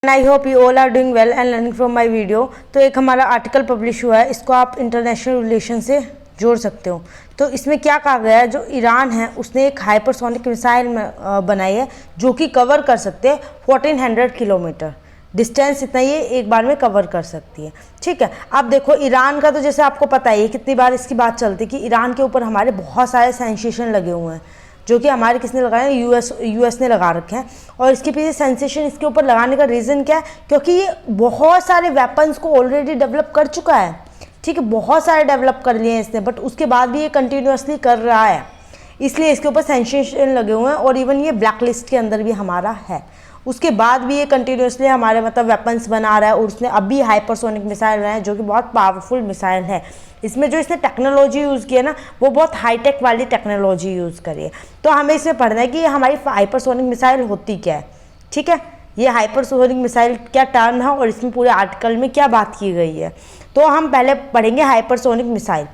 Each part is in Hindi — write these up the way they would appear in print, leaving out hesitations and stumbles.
I hope you all are doing well and learning from my video. तो एक हमारा आर्टिकल पब्लिश हुआ है, इसको आप इंटरनेशनल रिलेशन से जोड़ सकते हो। तो इसमें क्या कहा गया है, जो ईरान है उसने एक हाइपरसोनिक मिसाइल बनाई है जो कि कवर कर सकते हैं 1400 किलोमीटर डिस्टेंस। इतना ये एक बार में कवर कर सकती है। ठीक है, अब देखो ईरान का तो जैसे आपको पता ही है, कितनी बार इसकी बात चलती है कि ईरान के ऊपर हमारे बहुत सारे सेंसेशन लगे हुए हैं, जो कि हमारे किसने लगाए हैं, यूएस ने लगा रखे हैं। और इसके पीछे सेंसेशन इसके ऊपर लगाने का रीज़न क्या है, क्योंकि ये बहुत सारे वेपन्स को ऑलरेडी डेवलप कर चुका है। ठीक है, बहुत सारे डेवलप कर लिए हैं इसने, बट उसके बाद भी ये कंटिन्यूसली कर रहा है, इसलिए इसके ऊपर सेंसेशन लगे हुए हैं। और इवन ये ब्लैक लिस्ट के अंदर भी हमारा है, उसके बाद भी ये कंटिन्यूसली हमारे मतलब वेपन्स बना रहा है। और उसने अभी हाइपरसोनिक मिसाइल बनाया है जो कि बहुत पावरफुल मिसाइल है। इसमें जो इसने टेक्नोलॉजी यूज़ की है ना, वो बहुत हाईटेक वाली टेक्नोलॉजी यूज़ करी है। तो हमें इसमें पढ़ना है कि ये हमारी हाइपरसोनिक मिसाइल होती क्या है। ठीक है, ये हाइपरसोनिक मिसाइल क्या टर्म है और इसमें पूरे आर्टिकल में क्या बात की गई है। तो हम पहले पढ़ेंगे हाइपरसोनिक मिसाइल।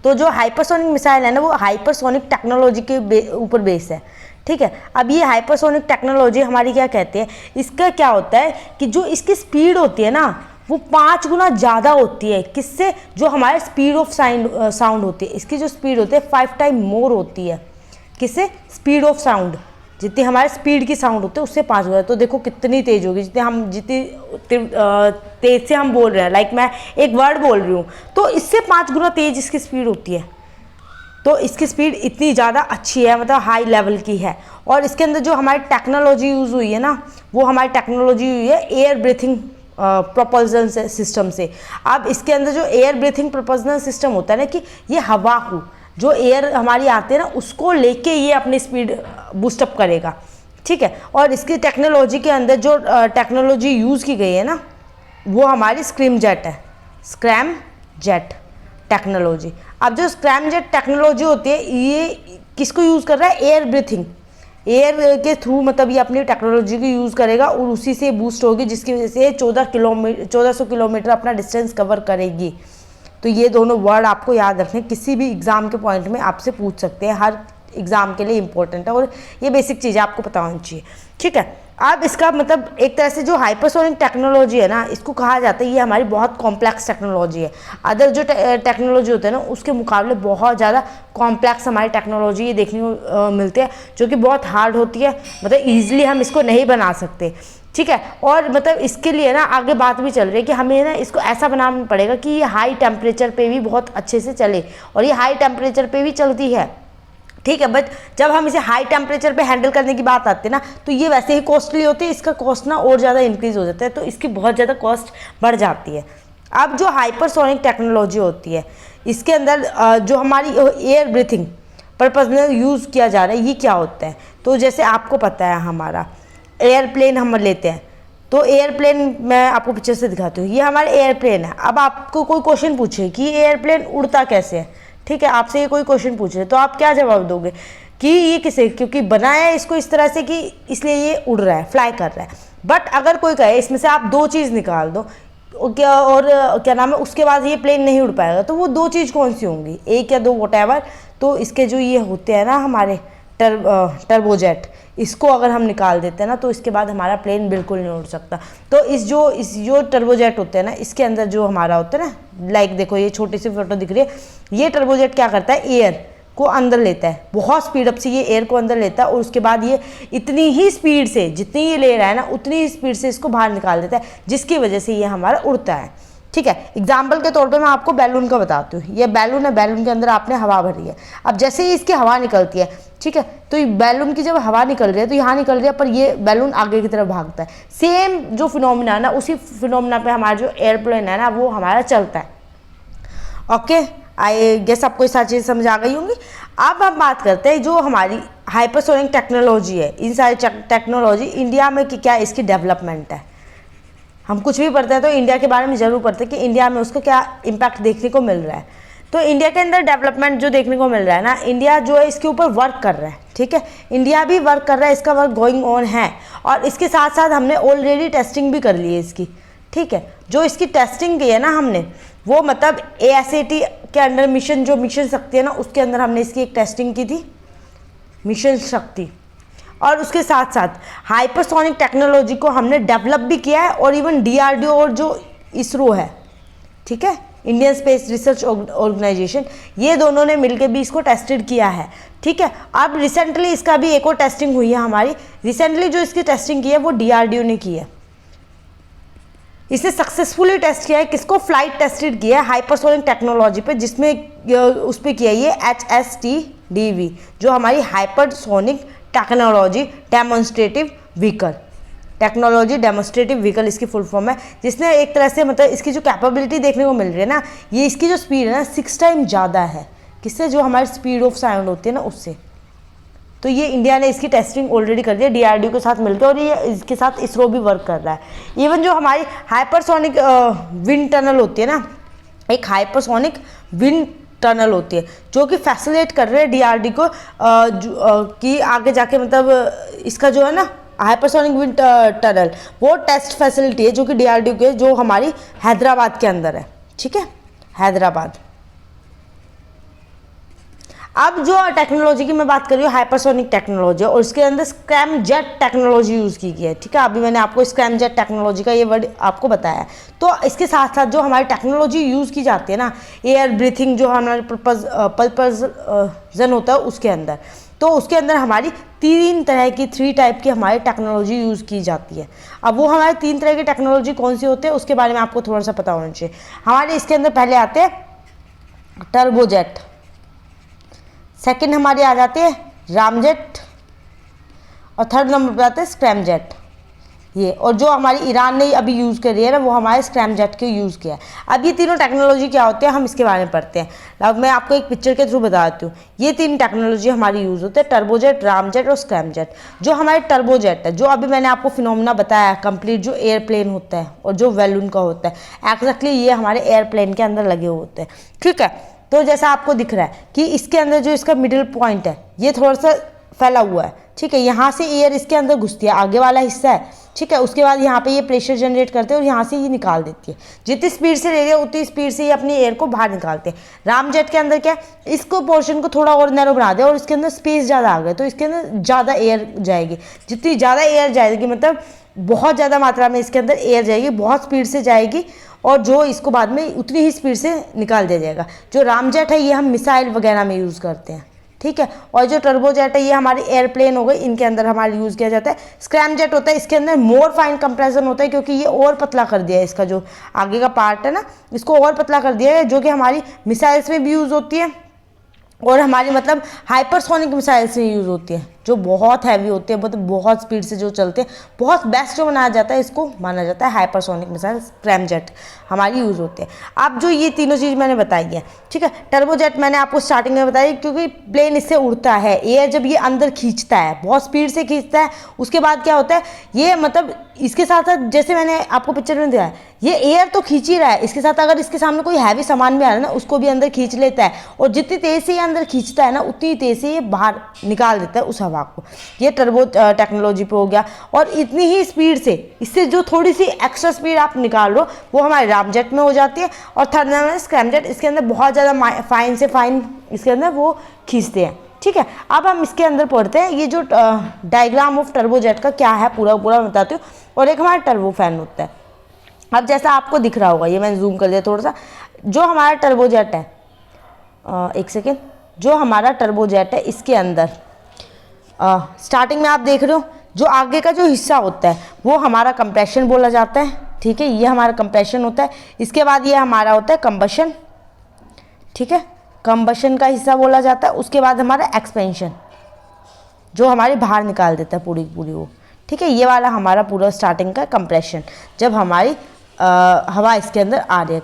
तो जो हाइपरसोनिक मिसाइल है ना, वो हाइपरसोनिक टेक्नोलॉजी के ऊपर बेस है। ठीक है, अब ये हाइपरसोनिक टेक्नोलॉजी हमारी क्या कहते हैं, इसका क्या होता है कि जो इसकी स्पीड होती है ना, वो 5 गुना ज़्यादा होती है किससे, जो हमारे स्पीड ऑफ साउंड होती है। इसकी जो स्पीड होती है 5 टाइम मोर होती है किससे, स्पीड ऑफ साउंड। जितनी हमारे स्पीड की साउंड होती है उससे 5 गुना। तो देखो कितनी तेज़ होगी, जितनी तेज़ से हम बोल रहे हैं। लाइक मैं एक वर्ड बोल रही हूँ तो इससे 5 गुना तेज़ इसकी स्पीड होती है। तो इसकी स्पीड इतनी ज़्यादा अच्छी है, मतलब हाई लेवल की है। और इसके अंदर जो हमारी टेक्नोलॉजी यूज़ हुई है ना, वो हमारी टेक्नोलॉजी हुई है एयर ब्रीथिंग प्रोपल्सन सिस्टम से। अब इसके अंदर जो एयर ब्रीथिंग प्रोपल्सन सिस्टम होता है ना, कि ये हवा को, जो एयर हमारी आती है ना, उसको लेके ये अपनी स्पीड बूस्टअप करेगा। ठीक है, और इसकी टेक्नोलॉजी के अंदर जो टेक्नोलॉजी यूज़ की गई है ना, वो हमारी स्क्रैम जेट है, स्क्रैम जेट टेक्नोलॉजी। अब जो स्क्रैम जेट टेक्नोलॉजी होती है, ये किसको यूज़ कर रहा है, एयर ब्रीथिंग, एयर के थ्रू मतलब ये अपनी टेक्नोलॉजी को यूज़ करेगा और उसी से बूस्ट होगी, जिसकी वजह से 1400 किलोमीटर अपना डिस्टेंस कवर करेगी। तो ये दोनों वर्ड आपको याद रखने, किसी भी एग्ज़ाम के पॉइंट में आपसे पूछ सकते हैं, हर एग्ज़ाम के लिए इंपॉर्टेंट है और ये बेसिक चीज़ें आपको पता होनी चाहिए। ठीक है, अब इसका मतलब एक तरह से जो हाइपरसोनिक टेक्नोलॉजी है ना, इसको कहा जाता है ये हमारी बहुत कॉम्प्लेक्स टेक्नोलॉजी है। अदर जो टेक्नोलॉजी होते हैं ना, उसके मुकाबले बहुत ज़्यादा कॉम्प्लेक्स हमारी टेक्नोलॉजी ये देखने को मिलती है, जो कि बहुत हार्ड होती है, मतलब ईजिली हम इसको नहीं बना सकते। ठीक है, और मतलब इसके लिए ना आगे बात भी चल रही है कि हमें ना इसको ऐसा बनाना पड़ेगा कि ये हाई टेम्परेचर पे भी बहुत अच्छे से चले, और ये हाई टेम्परेचर पे भी चलती है। ठीक है, बट जब हम इसे हाई टेम्परेचर पे हैंडल करने की बात आती है ना, तो ये वैसे ही कॉस्टली होती है, इसका कॉस्ट ना और ज़्यादा इंक्रीज़ हो जाता है, तो इसकी बहुत ज़्यादा कॉस्ट बढ़ जाती है। अब जो हाइपरसोनिक टेक्नोलॉजी होती है, इसके अंदर जो हमारी एयर ब्रीथिंग पर्पज में यूज़ किया जा रहा है, ये क्या होता है। तो जैसे आपको पता है, हमारा एयरप्लेन हम लेते हैं, तो एयरप्लेन मैं आपको पिक्चर से दिखाती हूँ, ये हमारा एयरप्लेन है। अब आपको कोई क्वेश्चन पूछे कि एयरप्लेन उड़ता कैसे है, ठीक है, आपसे ये कोई क्वेश्चन पूछ रहे, तो आप क्या जवाब दोगे कि ये किसे, क्योंकि बनाया है इसको इस तरह से कि इसलिए ये उड़ रहा है, फ्लाई कर रहा है। बट अगर कोई कहे इसमें से आप 2 चीज़ निकाल दो क्या, और क्या नाम है, उसके बाद ये प्लेन नहीं उड़ पाएगा, तो वो 2 चीज़ कौन सी होंगी, 1 या 2 व्हाटएवर। तो इसके जो ये होते हैं ना हमारे टर्बोजेट, इसको अगर हम निकाल देते हैं ना, तो इसके बाद हमारा प्लेन बिल्कुल नहीं उड़ सकता। तो इस जो टर्बोजेट होते हैं ना, इसके अंदर जो हमारा होता है ना, लाइक देखो ये छोटी सी फोटो दिख रही है, ये टर्बोजेट क्या करता है, एयर को अंदर लेता है, बहुत स्पीड अप से ये एयर को अंदर लेता है, और उसके बाद ये इतनी ही स्पीड से, जितनी ये ले रहा है ना, उतनी ही स्पीड से इसको बाहर निकाल देता है, जिसकी वजह से ये हमारा उड़ता है। ठीक है, एग्जाम्पल के तौर पे मैं आपको बैलून का बताती हूँ। ये बैलून है, बैलून के अंदर आपने हवा भरी है। अब जैसे ही इसकी हवा निकलती है, ठीक है, तो ये बैलून की जब हवा निकल रही है, तो यहाँ निकल रही है, पर ये बैलून आगे की तरफ भागता है। सेम जो फिनोमिना है ना, उसी फिनोमिना पे हमारा जो एयरप्लेन है ना, वो हमारा चलता है। ओके, आई गेस आपको ये सारी चीज़ समझ आ गई होंगी। अब हम बात करते हैं जो हमारी हाइपरसोनिक टेक्नोलॉजी है, इन सारी टेक्नोलॉजी इंडिया में कि क्या इसकी डेवलपमेंट है। हम कुछ भी पढ़ते हैं तो इंडिया के बारे में ज़रूर पढ़ते हैं कि इंडिया में उसको क्या इम्पैक्ट देखने को मिल रहा है। तो इंडिया के अंदर डेवलपमेंट जो देखने को मिल रहा है ना, इंडिया जो है इसके ऊपर वर्क कर रहा है। ठीक है, इंडिया भी वर्क कर रहा है, इसका वर्क गोइंग ऑन है, और इसके साथ साथ हमने ऑलरेडी टेस्टिंग भी कर ली है इसकी। ठीक है, जो इसकी टेस्टिंग की है ना हमने, वो मतलब ASAT के अंडर मिशन शक्ति है ना, उसके अंदर हमने इसकी एक टेस्टिंग की थी, मिशन शक्ति। और उसके साथ साथ हाइपरसोनिक टेक्नोलॉजी को हमने डेवलप भी किया है, और इवन डीआरडीओ और जो इसरो है, ठीक है, इंडियन स्पेस रिसर्च ऑर्गेनाइजेशन, ये दोनों ने मिलकर भी इसको टेस्टेड किया है, ठीक है। अब रिसेंटली इसका भी एक और टेस्टिंग हुई है हमारी, रिसेंटली जो इसकी टेस्टिंग की है वो डीआरडीओ ने की है। इसने सक्सेसफुली टेस्ट किया है, किसको, फ्लाइट टेस्टेड किया है हाइपरसोनिक टेक्नोलॉजी पे, जिसमें उस पर किया ये HSTDV, जो हमारी hypersonic technology demonstrative vehicle, technology demonstrative vehicle इसकी फुल फॉर्म है, जिसने एक तरह से मतलब इसकी जो कैपेबिलिटी देखने को मिल रही है ना, ये इसकी जो स्पीड है ना 6 टाइम ज़्यादा है, किससे, जो हमारी स्पीड ऑफ साउंड होती है ना उससे। तो ये इंडिया ने इसकी टेस्टिंग ऑलरेडी कर दी है डीआरडीओ के साथ मिलकर, और ये इसके साथ इसरो भी वर्क कर रहा है। इवन जो हमारी हाइपरसोनिक विंड टनल होती है ना, एक हाइपरसोनिक विंड टनल होती है जो कि फैसिलिटेट कर रहे हैं डीआरडीओ को कि आगे जाके मतलब इसका जो है ना हाइपरसोनिक विंड टनल, वो टेस्ट फैसिलिटी है जो कि डीआरडीओ के, जो हमारी हैदराबाद के अंदर है, ठीक है, हैदराबाद। अब जो टेक्नोलॉजी की मैं बात कर रही हूँ हाइपरसोनिक टेक्नोलॉजी, और उसके अंदर स्क्रैमजेट टेक्नोलॉजी यूज़ की गई है, ठीक है। अभी मैंने आपको स्क्रैमजेट टेक्नोलॉजी का ये वर्ड आपको बताया है। तो इसके साथ साथ जो हमारी टेक्नोलॉजी यूज़ की जाती है ना, एयर ब्रीथिंग जो हमारे पर्पजन होता है उसके अंदर, तो उसके अंदर हमारी 3 तरह की 3 टाइप की हमारी टेक्नोलॉजी यूज़ की जाती है। अब वो हमारे 3 तरह की टेक्नोलॉजी कौन सी होते हैं उसके बारे में आपको थोड़ा सा पता होना चाहिए। हमारे इसके अंदर पहले आते हैं टर्बोजेट, सेकंड हमारे आ जाते हैं रामजेट, और थर्ड नंबर पर आते हैं स्क्रैमजेट ये। और जो हमारी ईरान ने अभी यूज़ कर रही है ना, वो हमारे स्क्रैमजेट के यूज़ किया है। अब ये तीनों टेक्नोलॉजी क्या होती है हम इसके बारे में पढ़ते हैं। अब मैं आपको एक पिक्चर के थ्रू बता देती हूँ। ये 3 टेक्नोलॉजी हमारी यूज़ होते हैं, टर्बोजेट, रामजेट और स्क्रैमजेट। जो हमारे टर्बोजेट है, जो अभी मैंने आपको फिनोमेना बताया कंप्लीट, जो एयरप्लेन होता है और जो बैलून का होता है, एक्जैक्टली ये हमारे एयरप्लेन के अंदर लगे हुए होते हैं, ठीक है। तो जैसा आपको दिख रहा है कि इसके अंदर जो इसका मिडिल पॉइंट है ये थोड़ा सा फैला हुआ है, ठीक है। यहाँ से एयर इसके अंदर घुसती है, आगे वाला हिस्सा है, ठीक है। उसके बाद यहाँ पे ये प्रेशर जनरेट करते हैं और यहाँ से ये निकाल देती है। जितनी स्पीड से ले रही है उतनी स्पीड से ये अपनी एयर को बाहर निकालते हैं। रामजेट के अंदर क्या है, इसको पोर्शन को थोड़ा और नैरो बना दे और इसके अंदर स्पेस ज़्यादा आ गए, तो इसके अंदर ज़्यादा एयर जाएगी। जितनी ज़्यादा एयर जाएगी मतलब बहुत ज़्यादा मात्रा में इसके अंदर एयर जाएगी, बहुत स्पीड से जाएगी, और जो इसको बाद में उतनी ही स्पीड से निकाल दिया जाएगा। जो रामजेट है ये हम मिसाइल वगैरह में यूज़ करते हैं, ठीक है। और जो टर्बोजेट है ये हमारे एयरप्लेन हो गए, इनके अंदर हमारे यूज़ किया जाता है। स्क्रैमजेट होता है, इसके अंदर मोर फाइन कंप्रेशन होता है, क्योंकि ये और पतला कर दिया है, इसका जो आगे का पार्ट है ना इसको और पतला कर दिया है, जो कि हमारी मिसाइल्स में भी यूज़ होती है और हमारी मतलब हाइपरसोनिक मिसाइल्स में यूज़ होती है, जो बहुत हैवी होती है, मतलब बहुत स्पीड से जो चलते हैं। बहुत बेस्ट जो बनाया जाता है इसको माना जाता है हाइपरसोनिक मिसाइल, स्क्रैमजेट हमारी यूज़ होते हैं। अब जो ये तीनों चीज़ मैंने बताई है, ठीक है। टर्बोजेट मैंने आपको स्टार्टिंग में बताई, क्योंकि प्लेन इससे उड़ता है, एयर जब ये अंदर खींचता है, बहुत स्पीड से खींचता है, उसके बाद क्या होता है ये मतलब इसके साथ साथ जैसे मैंने आपको पिक्चर में दिखाया, ये एयर तो खींच ही रहा है, इसके साथ अगर इसके सामने कोई हैवी सामान भी आ रहा है ना उसको भी अंदर खींच लेता है, और जितनी तेज़ से ये अंदर खींचता है ना उतनी तेज़ से ये बाहर निकाल देता है उस हवा को। ये टर्बो टेक्नोलॉजी पे हो गया। और इतनी ही स्पीड से, इससे जो थोड़ी सी एक्स्ट्रा स्पीड आप निकाल लो वो हमारे रामजेट में हो जाती है। और थर्ड नंबर स्क्रैमजेट, इसके अंदर बहुत ज़्यादा फाइन से फाइन इसके अंदर वो खींचते हैं, ठीक है। अब हम इसके अंदर पढ़ते हैं ये जो डायग्राम ऑफ टर्बोजेट का क्या है पूरा पूरा बताती हूँ। और एक हमारा टर्बो फैन होता है। अब जैसा आपको दिख रहा होगा, ये मैंने जूम कर दिया थोड़ा सा, जो हमारा टर्बोजेट है, एक सेकेंड, जो हमारा टर्बोजेट है इसके अंदर स्टार्टिंग में आप देख रहे हो जो आगे का जो हिस्सा होता है वो हमारा कंप्रेशन बोला जाता है, ठीक है। ये हमारा कंप्रेशन होता है। इसके बाद ये हमारा होता है कंबशन, ठीक है, कंबशन का हिस्सा बोला जाता है। उसके बाद हमारा एक्सपेंशन, जो हमारे बाहर निकाल देता है पूरी पूरी वो, ठीक है। ये वाला हमारा पूरा स्टार्टिंग का कंप्रेशन, जब हमारी हवा इसके अंदर आ रही है,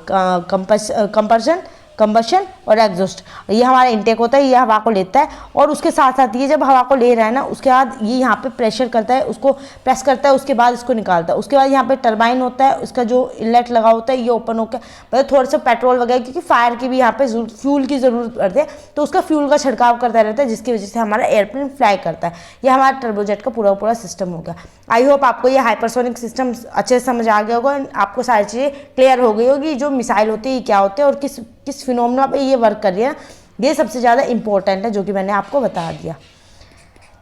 कंबशन और एग्जॉस्ट, ये हमारा इंटेक होता है, ये हवा को लेता है। और उसके साथ साथ ये जब हवा को ले रहा है ना, उसके बाद ये यहाँ पे प्रेशर करता है, उसको प्रेस करता है, उसके बाद इसको निकालता है। उसके बाद यहाँ पे टरबाइन होता है, उसका जो इनलेट लगा होता है ये ओपन होकर मतलब थोड़ा सा पेट्रोल वगैरह, क्योंकि फायर की भी यहाँ पे फ्यूल की ज़रूरत पड़ती है, तो उसका फ्यूल का छिड़काव करता रहता है, जिसकी वजह से हमारा एयरप्लेन फ्लाई करता है। ये हमारा टर्बोजेट का पूरा पूरा सिस्टम हो गया। आई होप आपको ये हाइपरसोनिक सिस्टम अच्छे से समझ आ गया होगा, आपको सारी चीज़ें क्लियर हो गई होगी, जो मिसाइल होती है क्या होते हैं और किस फिनोमेना पे ये वर्क कर रही है। ये सबसे ज़्यादा इंपॉर्टेंट है जो कि मैंने आपको बता दिया।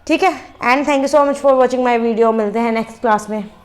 ठीक है। And thank you so much for watching my video. मिलते हैं नेक्स्ट क्लास में।